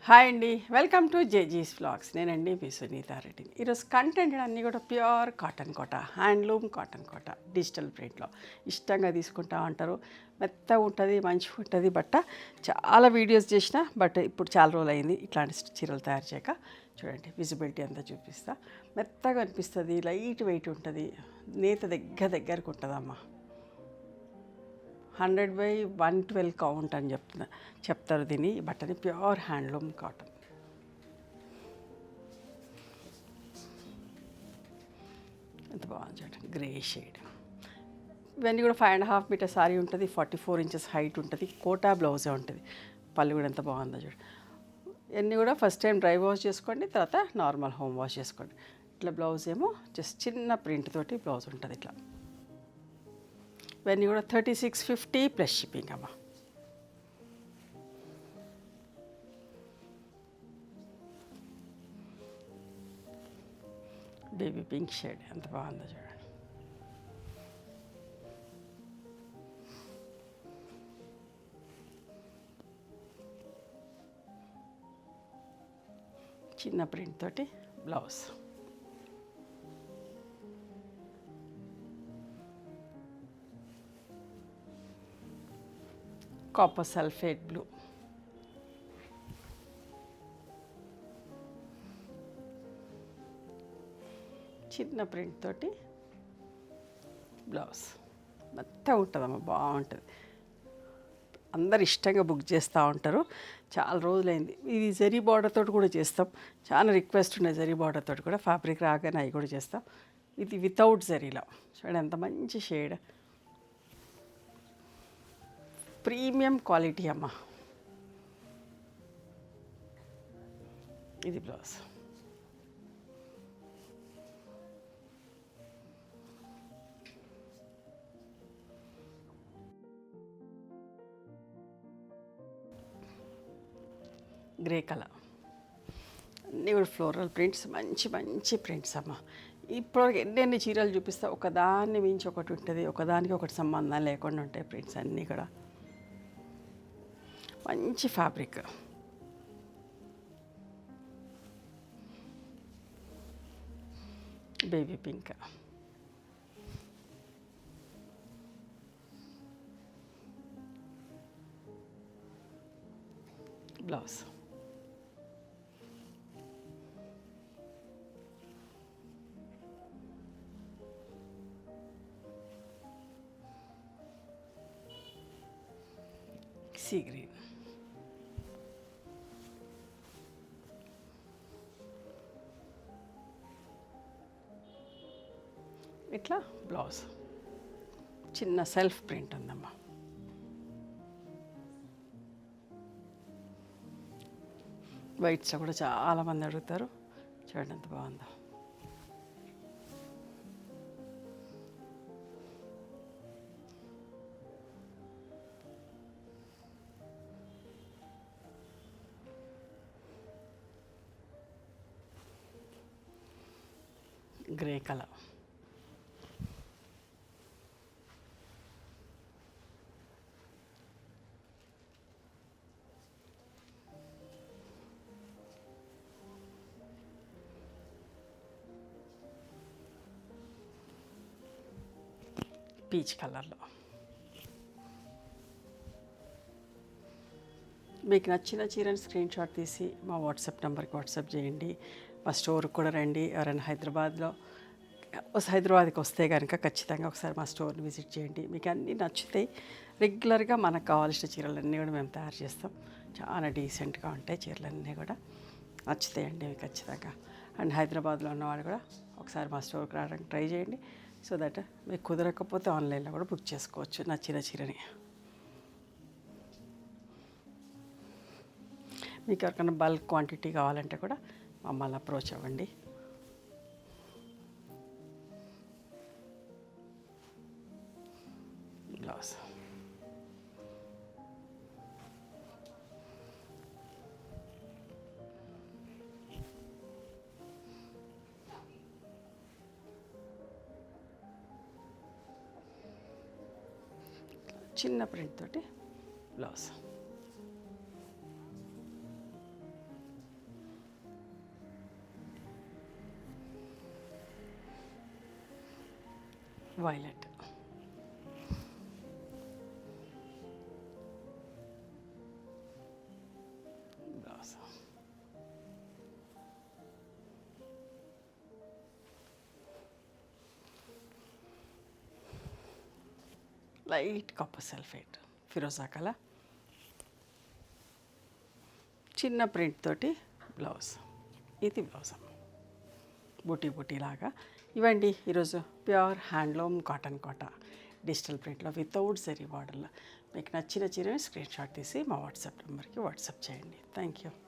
Hi అండి, welcome to జేజీస్ vlogs. నేనండి మీ సునీతారెడ్డిని. ఈరోజు కంటెంట్ అన్నీ కూడా ప్యూర్ కాటన్ కోట, హ్యాండ్లూమ్ కాటన్ కోట, డిజిటల్ ప్రింట్లో ఇష్టంగా తీసుకుంటా ఉంటారు. మెత్తగా ఉంటుంది, మంచిగా ఉంటుంది బట్ట. చాలా వీడియోస్ చేసిన, బట్ ఇప్పుడు చాలా రోజులు అయింది ఇట్లాంటి చీరలు తయారు చేయక. చూడండి, విజిబిలిటీ అంతా చూపిస్తా. మెత్తగా అనిపిస్తుంది, లైట్ వెయిట్ ఉంటుంది, నేత దగ్గరకు ఉంటుందమ్మా. 100/112 కౌంట్ అని చెప్తారు దీన్ని. ఈ బట్టని ప్యూర్ హ్యాండ్లూమ్ కాటన్. ఎంత బాగుంది చూడండి, గ్రే షేడ్. ఇవన్నీ కూడా 5.5 మీటర్ సారీ ఉంటుంది, 44 ఇంచెస్ హైట్ ఉంటుంది, కోటా బ్లౌజే ఉంటుంది. పళ్ళు కూడా ఎంత బాగుందో చూడండి. ఇవన్నీ కూడా ఫస్ట్ టైం డ్రై వాష్ చేసుకోండి, తర్వాత నార్మల్ హోమ్ వాష్ చేసుకోండి. ఇట్లా బ్లౌజ్ ఏమో జస్ట్ చిన్న ప్రింట్ తోటి బ్లౌజ్ ఉంటుంది ఇట్లా. ఇవన్నీ కూడా 3650 ప్లస్ షిప్పింగ్ అమ్మ. బేబీ పింక్ షేడ్ ఎంత బాగుందో చూడండి. చిన్న ప్రింట్ తోటి బ్లౌజ్. Copper sulphate blue. చిన్న ప్రింట్ తోటి బ్లౌజ్. మెత్తగా ఉంటుందమ్మా, బాగుంటుంది. అందరు ఇష్టంగా బుక్ చేస్తూ ఉంటారు. చాలా రోజులైంది. ఇది జరీ బార్డర్ తోటి కూడా చేస్తాం. చాలా రిక్వెస్ట్ ఉన్నాయి జరీ బార్డర్ తోటి కూడా. ఫ్యాబ్రిక్ రాగానే అవి కూడా చేస్తాం. ఇది వితౌట్ జరీలో చూడండి ఎంత మంచి షేడ్. ప్రీమియం క్వాలిటీ అమ్మ. ఇది బ్లౌజ్. Grey colour. అన్నీ కూడా ఫ్లోరల్ ప్రింట్స్, మంచి మంచి ప్రింట్స్ అమ్మ. ఇప్పటివరకు ఎన్ని చీరలు చూపిస్తా, ఒకదాన్ని మించి ఒకటి ఉంటుంది, ఒకదానికి ఒకటి సంబంధం లేకుండా ఉంటాయి ప్రింట్స్ అన్నీ కూడా. మంచి fabric. Baby pink. Blouse. Sea green. ఇట్లా బ్లౌజ్. చిన్న సెల్ఫ్ ప్రింట్ ఉందమ్మా. వైట్స్లో కూడా చాలామంది అడుగుతారు. చూడండి ఎంత బాగుందో. Grey colour. పీచ్ కలర్లో. మీకు నచ్చిన చీరని స్క్రీన్ షాట్ తీసి మా వాట్సాప్ నెంబర్కి వాట్సాప్ చేయండి. మా స్టోర్కి కూడా రండి. ఎవరైనా హైదరాబాద్కి వస్తే కనుక ఖచ్చితంగా ఒకసారి మా స్టోర్ని విజిట్ చేయండి. మీకు అన్నీ నచ్చుతాయి. రెగ్యులర్గా మనకు కావాల్సిన చీరలన్నీ కూడా మేము తయారు చేస్తాం. చాలా డీసెంట్గా ఉంటాయి చీరలన్నీ కూడా. నచ్చుతాయండి మీకు ఖచ్చితంగా. అండ్ హైదరాబాద్లో ఉన్నవాళ్ళు కూడా ఒకసారి మా స్టోర్కి రావడానికి ట్రై చేయండి. సో దట్ మీకు కుదరకపోతే ఆన్లైన్లో కూడా బుక్ చేసుకోవచ్చు నచ్చిన చీరని. మీకు ఎవరికైనా బల్క్ క్వాంటిటీ కావాలంటే కూడా మమ్మల్ని అప్రోచ్ అవ్వండి. బ్లౌజ్. చిన్న ప్రింట్ తోటి blouse. Violet. Blouse. Light copper sulphate ఫిరోజా కలర్, చిన్న ప్రింట్ తోటి బ్లౌజ్. ఇది బ్లౌజ్ బూటీ బూటీ లాగా. ఇవండి ఈరోజు pure handloom cotton Kota digital ప్రింట్లో వితౌట్ జరీ బార్డర్లో. మీకు నచ్చిన చీరని స్క్రీన్ షాట్ తీసి మా వాట్సాప్ నెంబర్కి వాట్సాప్ చేయండి. Thank you.